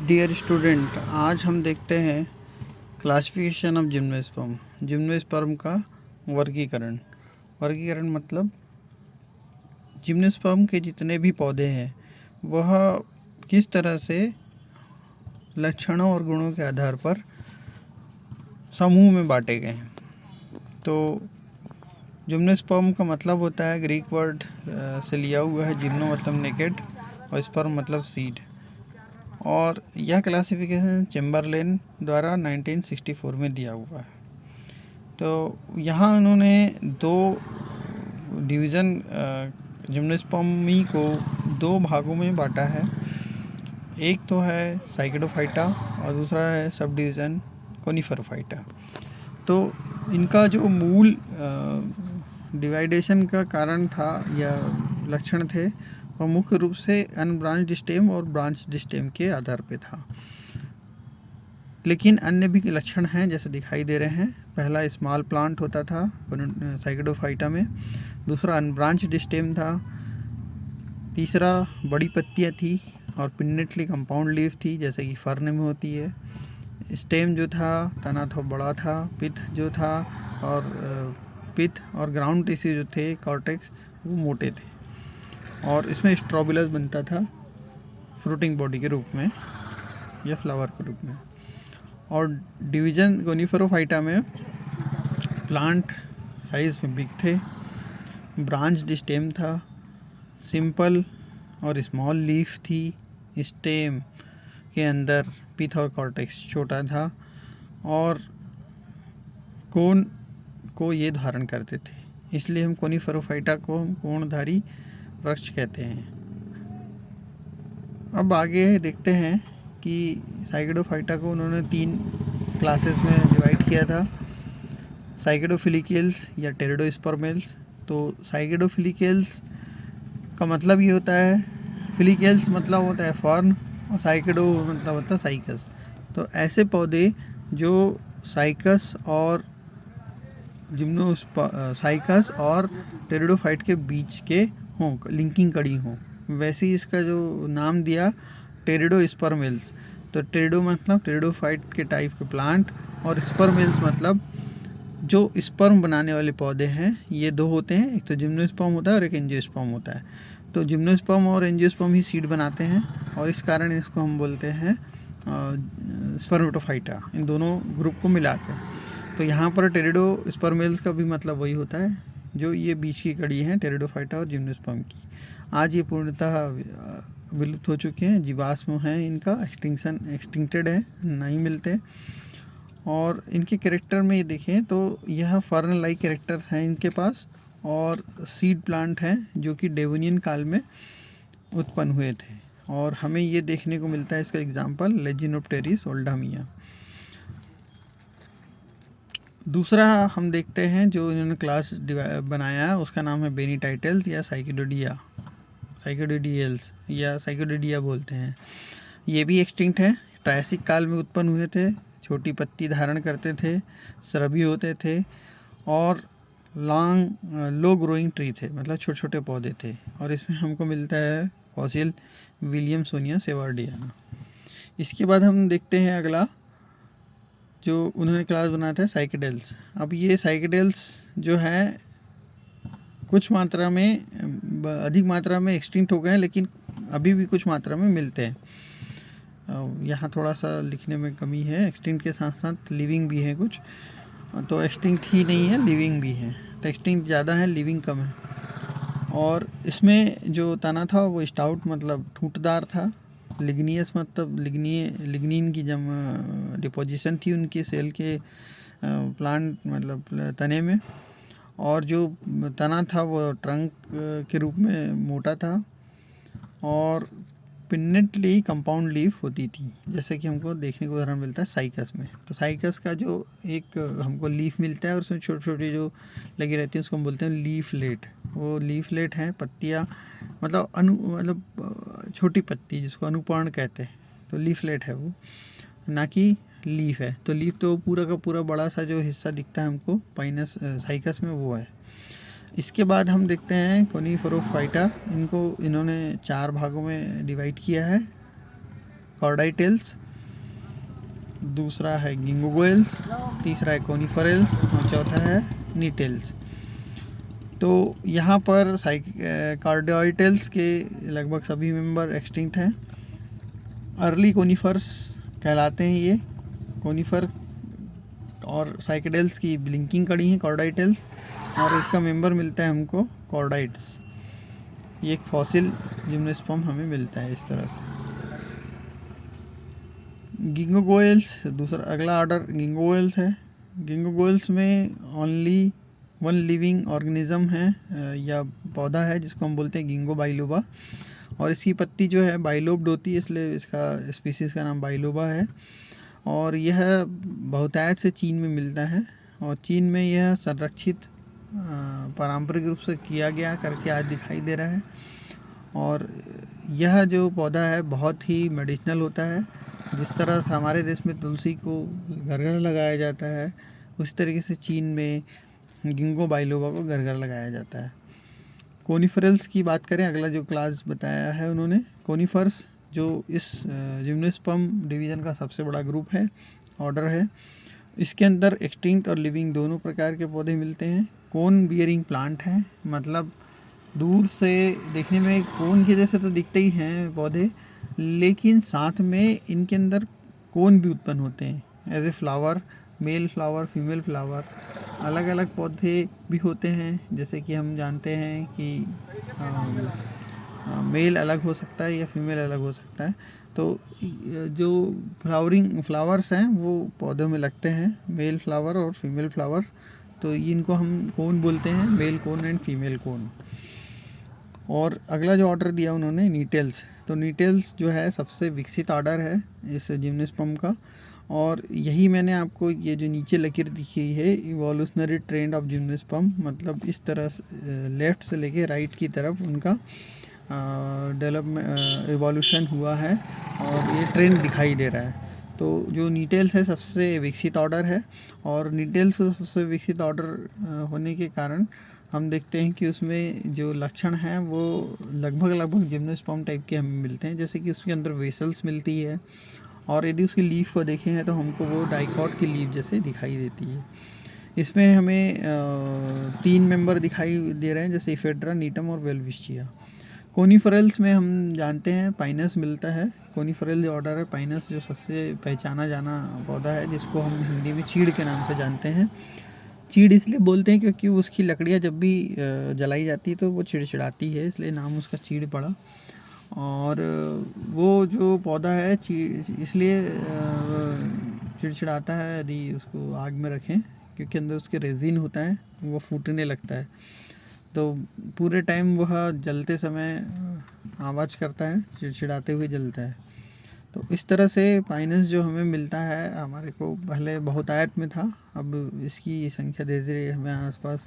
Dear student, आज हम देखते हैं क्लासिफिकेशन ऑफ जिम्नोस्पर्म। जिम्नोस्पर्म का वर्गीकरण। वर्गीकरण मतलब जिम्नोस्पर्म के जितने भी पौधे हैं वह किस तरह से लक्षणों और गुणों के आधार पर समूह में बांटे गए हैं। तो जिम्नोस्पर्म का मतलब होता है, ग्रीक वर्ड से लिया हुआ है। जिम्नो मतलब नेकेड और स्पर्म मतलब सीड। और यह क्लासिफिकेशन चेम्बरलेन द्वारा 1964 में दिया हुआ है। तो यहाँ उन्होंने दो डिवीज़न जिम्नोस्पर्मी को दो भागों में बांटा है। एक तो है साइकेडोफाइटा और दूसरा है सब डिवीज़न कोनिफरफाइटा। तो इनका जो मूल डिवाइडेशन का कारण था या लक्षण थे वह मुख्य रूप से अनब्रांच्ड स्टेम और ब्रांच्ड स्टेम के आधार पे था। लेकिन अन्य भी लक्षण हैं जैसे दिखाई दे रहे हैं। पहला स्मॉल प्लांट होता था साइकेडोफाइटा में, दूसरा अनब्रांच्ड स्टेम था, तीसरा बड़ी पत्तियां थी और पिन्नेटली कंपाउंड लीफ थी जैसे कि फर्न में होती है। स्टेम जो था, तना था, बड़ा था। पिथ जो था और पिथ और ग्राउंड टिश्यू जो थे कॉर्टेक्स वो मोटे थे। और इसमें स्ट्रोबिलस बनता था फ्रूटिंग बॉडी के रूप में या फ्लावर के रूप में। और डिवीज़न कोनिफेरोफाइटा में प्लांट साइज में बिग थे, ब्रांच्ड स्टेम था, सिंपल और स्मॉल लीफ थी, स्टेम के अंदर पिथ और कॉर्टेक्स छोटा था और कोन को ये धारण करते थे। इसलिए हम कोनिफेरोफाइटा को हम कोणधारी वृक्ष कहते हैं। अब आगे देखते हैं कि साइकेडोफाइटा को उन्होंने 3 क्लासेस में डिवाइड किया था। साइकेडोफिलिकल्स या टेरिडोस्पर्मेल्स। तो साइकेडोफिलिकल्स का मतलब ये होता है, फिलिकल्स मतलब होता है फर्न और साइकेडो मतलब होता है साइकस। तो ऐसे पौधे जो साइकस और साइकस और टेरिडोफाइट के बीच के हों, लिंकिंग कड़ी हों, वैसे ही इसका जो नाम दिया टेरिडोस्पर्मेल्स। तो टेरिडो मतलब टेरिडोफाइट के टाइप के प्लांट और स्पर्मेल्स मतलब जो स्पर्म बनाने वाले पौधे हैं। ये दो होते हैं, एक तो जिम्नोस्पर्म होता है और एक एंजियोस्पर्म होता है। तो जिम्नोस्पर्म और एंजियोस्पर्म ही सीड बनाते हैं और इस कारण इसको हम बोलते हैं स्पर्मेटोफाइटा, इन दोनों ग्रुप को मिलाकर। तो यहाँ पर टेरिडोस्पर्मेल्स का भी मतलब वही होता है, जो ये बीच की कड़ी हैं टेरिडोफाइटा और जिम्नोस्पर्म की। आज ये पूर्णतः विलुप्त हो चुके हैं, जीवाश्म हैं, इनका एक्सटिंक्टेड है, नहीं मिलते। और इनके कैरेक्टर में ये देखें तो यह फर्न लाइक कैरेक्टर्स हैं इनके पास और सीड प्लांट हैं जो कि डेवोनियन काल में उत्पन्न हुए थे। और हमें ये देखने को मिलता है, इसका एग्जांपल लेजिनोप्टेरिस ओल्डामिया। दूसरा हम देखते हैं जो इन्होंने क्लास बनाया है, उसका नाम है बेनीटाइटल्स या साइकोडिडियल्स या साइकोडिडिया बोलते हैं। ये भी एक्सटिंक्ट है, ट्रायसिक काल में उत्पन्न हुए थे, छोटी पत्ती धारण करते थे, सरबी होते थे और लो ग्रोइंग ट्री थे, मतलब छोटे छोटे पौधे थे। और इसमें हमको मिलता है फॉसिल विलियमसोनिया सेवार्डियाना। इसके बाद हम देखते हैं अगला जो उन्होंने क्लास बनाया था साइकेडेल्स। अब ये साइकेडेल्स जो है कुछ मात्रा में, अधिक मात्रा में एक्सटिंक्ट हो गए हैं, लेकिन अभी भी कुछ मात्रा में मिलते हैं। यहाँ थोड़ा सा लिखने में कमी है, एक्सटिंक्ट के साथ साथ लिविंग भी है कुछ। तो एक्सटिंक्ट ही नहीं है, लिविंग भी है। तो एक्सटिंक्ट ज़्यादा है, लिविंग कम है। और इसमें जो तना था वो स्टाउट मतलब ठूंठदार था, लिग्नियस मतलब लिग्निन की जब डिपोजिशन थी उनकी सेल के प्लांट मतलब तने में। और जो तना था वो ट्रंक के रूप में मोटा था और पिन्नेटली कंपाउंड लीफ होती थी, जैसे कि हमको देखने को उदाहरण मिलता है साइकस में। तो साइकस का जो एक हमको लीफ मिलता है और उसमें छोटी छोटी जो लगी रहती है उसको हम बोलते हैं लीफलेट। वो लीफलेट हैं, पत्तियाँ मतलब छोटी पत्ती जिसको अनुपर्ण कहते हैं, तो लीफलेट है वो, ना कि लीफ है। तो लीफ तो पूरा का पूरा बड़ा सा जो हिस्सा दिखता है हमको पाइनस साइकस में, वो है। इसके बाद हम देखते हैं कोनिफेरोफाइटा। इन्होंने 4 भागों में डिवाइड किया है। कॉर्डाइटेल्स, दूसरा है गिंगोगोएल्स, तीसरा है कोनिफरेल्स और चौथा है नीटेल्स। तो यहाँ पर कार्डियोइटेल्स के लगभग सभी मेंबर एक्सटिंक्ट हैं। अर्ली कोनिफर्स कहलाते हैं ये। कोनिफर और साइकेडेल्स की ब्लिंकिंग कड़ी हैं कॉर्डाइटेल्स, और इसका मेंबर मिलता है हमको कॉर्डाइट्स। ये एक फॉसिल जिम्नोस्पर्म हमें मिलता है इस तरह से। गिंगोगोएल्स दूसरा अगला ऑर्डर गिंगोगोएल्स है। गिंगोगोएल्स में ओनली वन लिविंग ऑर्गेनिज्म है या पौधा है जिसको हम बोलते हैं गिंगो बाइलोबा, और इसकी पत्ती जो है बाइलोब्ड होती है, इसलिए इसका स्पीसीज़ का नाम बाइलोबा है। और यह बहुतायत से चीन में मिलता है, और चीन में यह संरक्षित पारंपरिक रूप से किया गया करके आज दिखाई दे रहा है। और यह जो पौधा है बहुत ही मेडिसिनल होता है। जिस तरह से हमारे देश में तुलसी को घर घर लगाया जाता है, उस तरीके से चीन में गिंगो बाइलोबा को घर घर लगाया जाता है। कोनिफरल्स की बात करें, अगला जो क्लास बताया है उन्होंने, कोनिफर्स जो इस जिम्नोस्पर्म डिवीज़न का सबसे बड़ा ग्रुप है, ऑर्डर है। इसके अंदर एक्सटिंक्ट और लिविंग दोनों प्रकार के पौधे मिलते हैं। कोन बियरिंग प्लांट है, मतलब दूर से देखने में कोन के जैसे तो दिखते ही हैं पौधे, लेकिन साथ में इनके अंदर कोन भी उत्पन्न होते हैं as a flower, male flower, female flower. अलग अलग पौधे भी होते हैं, जैसे कि हम जानते हैं कि मेल अलग हो सकता है या फीमेल अलग हो सकता है। तो जो फ्लावर्स हैं वो पौधों में लगते हैं, मेल फ्लावर और फीमेल फ्लावर। तो इनको हम कोन बोलते हैं, male cone and female cone. और अगला जो ऑर्डर दिया उन्होंने नीटेल्स, तो नीटेल्स जो है सबसे विकसित ऑर्डर है इस जिम्नोस्पर्म का। और यही मैंने आपको ये जो नीचे लकीर दिखी है, इवोल्यूशनरी ट्रेंड ऑफ जिम्नोस्पर्म, मतलब इस तरह से लेफ़्ट से लेके राइट की तरफ उनका डेवलपमेंट इवोल्यूशन हुआ है, और ये ट्रेंड दिखाई दे रहा है। तो जो नीटेल्स है सबसे विकसित ऑर्डर है, और नीटेल्स सबसे विकसित ऑर्डर होने के कारण हम देखते हैं कि उसमें जो लक्षण हैं वो लगभग जिम्नोस्पर्म टाइप के हमें मिलते हैं। जैसे कि उसके अंदर वेसल्स मिलती है, और यदि उसकी लीफ को देखें हैं तो हमको वो डाइकॉट की लीफ जैसे दिखाई देती है। इसमें हमें 3 मेंबर दिखाई दे रहे हैं, जैसे इफेड्रा, नीटम और वेलविशिया। कोनिफरल्स में हम जानते हैं पाइनस मिलता है। कोनिफरल जो ऑर्डर है पाइनस, जो सबसे पहचाना जाना पौधा है, जिसको हम हिंदी में चीड़ के नाम से जानते हैं। चीड़ इसलिए बोलते हैं क्योंकि उसकी लकड़ियाँ जब भी जलाई जाती है तो वो चिड़चिड़ाती है, इसलिए नाम उसका चीड़ पड़ा। और वो जो पौधा है इसलिए चिड़चिड़ाता है यदि उसको आग में रखें, क्योंकि अंदर उसके रेजिन होता है, वो फूटने लगता है। तो पूरे टाइम वह जलते समय आवाज़ करता है, चिड़चिड़ाते हुए जलता है। तो इस तरह से पाइनस जो हमें मिलता है, हमारे को पहले बहुत आयत में था, अब इसकी संख्या धीरे धीरे हमें आसपास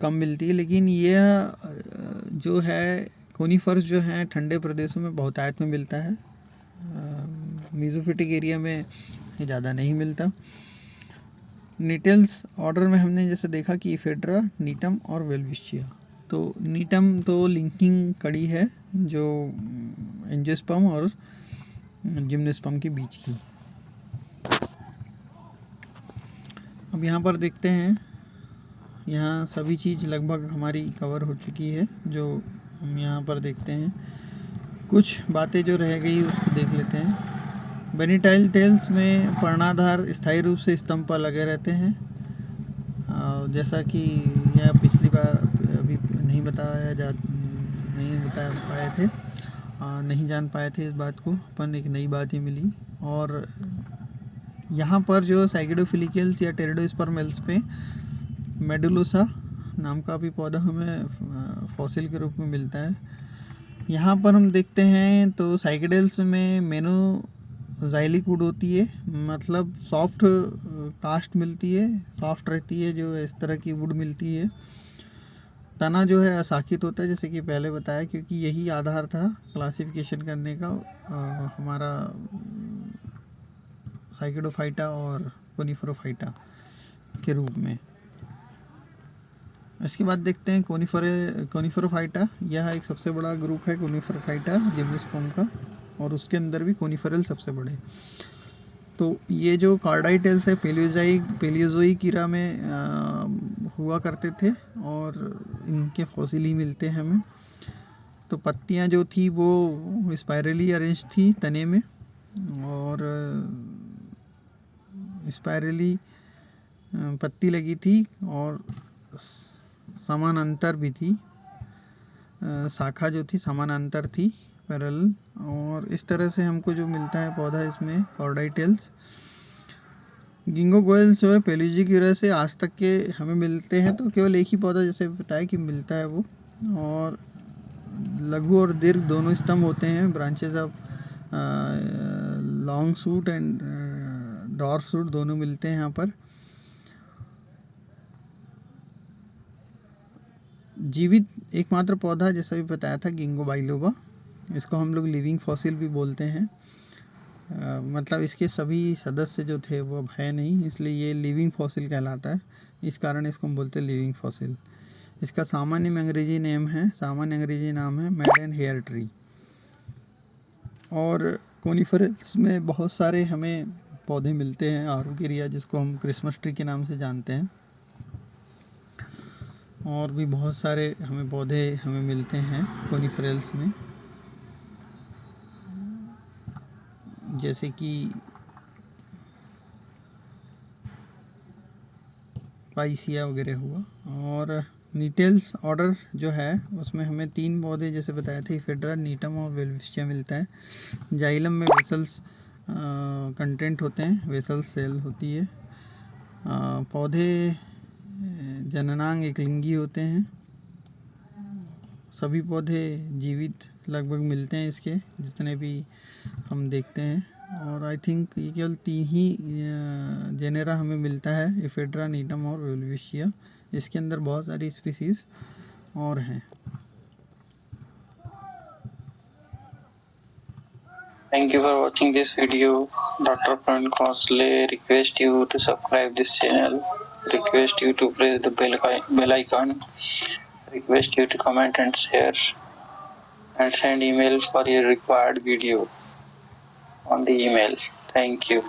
कम मिलती है। लेकिन यह जो है कोनिफर्स जो हैं ठंडे प्रदेशों में बहुत आयत में मिलता है, मीज़ोफिटिक एरिया में ज़्यादा नहीं मिलता। नीटेल्स ऑर्डर में हमने जैसे देखा कि इफेड्रा, नीटम और वेलविशिया। तो नीटम तो लिंकिंग कड़ी है जो एंजियोस्पर्म और जिम्नोस्पर्म के बीच की। अब यहाँ पर देखते हैं, यहाँ सभी चीज़ लगभग हमारी कवर हो चुकी है। जो हम यहाँ पर देखते हैं, कुछ बातें जो रह गई उसको देख लेते हैं। बेनिटाइल टेल्स में पर्णाधार स्थायी रूप से स्तंभ पर लगे रहते हैं, जैसा कि यह पिछली बार अभी नहीं बता पाए थे, नहीं जान पाए थे इस बात को, अपन एक नई बात ही मिली। और यहाँ पर जो साइकिडोफिलिकल्स या टेरिडोस्पर्मेल्स पे मेडुलोसा नाम का भी पौधा हमें फॉसिल के रूप में मिलता है। यहाँ पर हम देखते हैं तो साइकेडेल्स में मेनोजाइलिक वुड होती है, मतलब सॉफ्ट कास्ट मिलती है, सॉफ्ट रहती है, जो इस तरह की वुड मिलती है। तना जो है अशाखित होता है, जैसे कि पहले बताया, क्योंकि यही आधार था क्लासिफिकेशन करने का हमारा साइकिडोफाइटा और कोनिफरोफाइटा के रूप में। इसके बाद देखते हैं कोनिफरोफाइटा। यह एक सबसे बड़ा ग्रुप है कोनिफरोफाइटा जिम्नोस्पर्म का, और उसके अंदर भी कोनिफेरल सबसे बड़े। तो ये जो कार्डाइटेल्स है पेलियोजोइक ईरा में हुआ करते थे और इनके फॉसिल ही मिलते हैं हमें। तो पत्तियां जो थी वो स्पाइरली अरेंज थी तने में, और स्पाइरली पत्ती लगी थी और समानांतर भी थी, शाखा जो थी समानांतर थी, पैरेलल। और इस तरह से हमको जो मिलता है पौधा इसमें कार्डाइटेल्स। गिंगो गोयल्स जो है पेलियोजिक ईरा से आज तक के हमें मिलते हैं, तो केवल एक ही पौधा जैसे बताया कि मिलता है वो। और लघु और दीर्घ दोनों स्तंभ होते हैं, branches of long shoot and dwarf shoot दोनों मिलते हैं यहाँ पर। जीवित एकमात्र पौधा जैसा भी बताया था गिंगो बाइलोबा, इसको हम लोग लिविंग फॉसिल भी बोलते हैं। मतलब इसके सभी सदस्य जो थे वो अब है नहीं, इसलिए ये लिविंग फॉसिल कहलाता है। इस कारण इसको हम बोलते हैं लिविंग फॉसिल। इसका सामान्य अंग्रेजी नाम है मेडन हेयर ट्री। और कोनिफरस में बहुत सारे हमें पौधे मिलते हैं, आर्बोकेरिया जिसको हम क्रिसमस ट्री के नाम से जानते हैं, और भी बहुत सारे हमें पौधे हमें मिलते हैं कोनिफरल्स में, जैसे कि पाइसिया वगैरह हुआ। और नीटेल्स ऑर्डर जो है उसमें हमें 3 पौधे जैसे बताए थे, इफेड्रा, नीटम और वेलविशिया मिलता है। जाइलम में वेसल्स कंटेंट होते हैं, वेसल्स सेल होती है। पौधे जननांग एकलिंगी होते हैं। सभी पौधे जीवित लगभग मिलते हैं इसके जितने भी हम देखते हैं। और आई थिंक ये केवल 3 ही जेनेरा हमें मिलता है, इफेड्रा, नीटम और वेलविशिया। इसके अंदर बहुत सारी स्पीसीज और हैं। Thank you for watching this video. Dr. Praveen Khosle request you to subscribe this channel, request you to press the bell icon, request you to comment and share, and send email for your required video on the email. Thank you.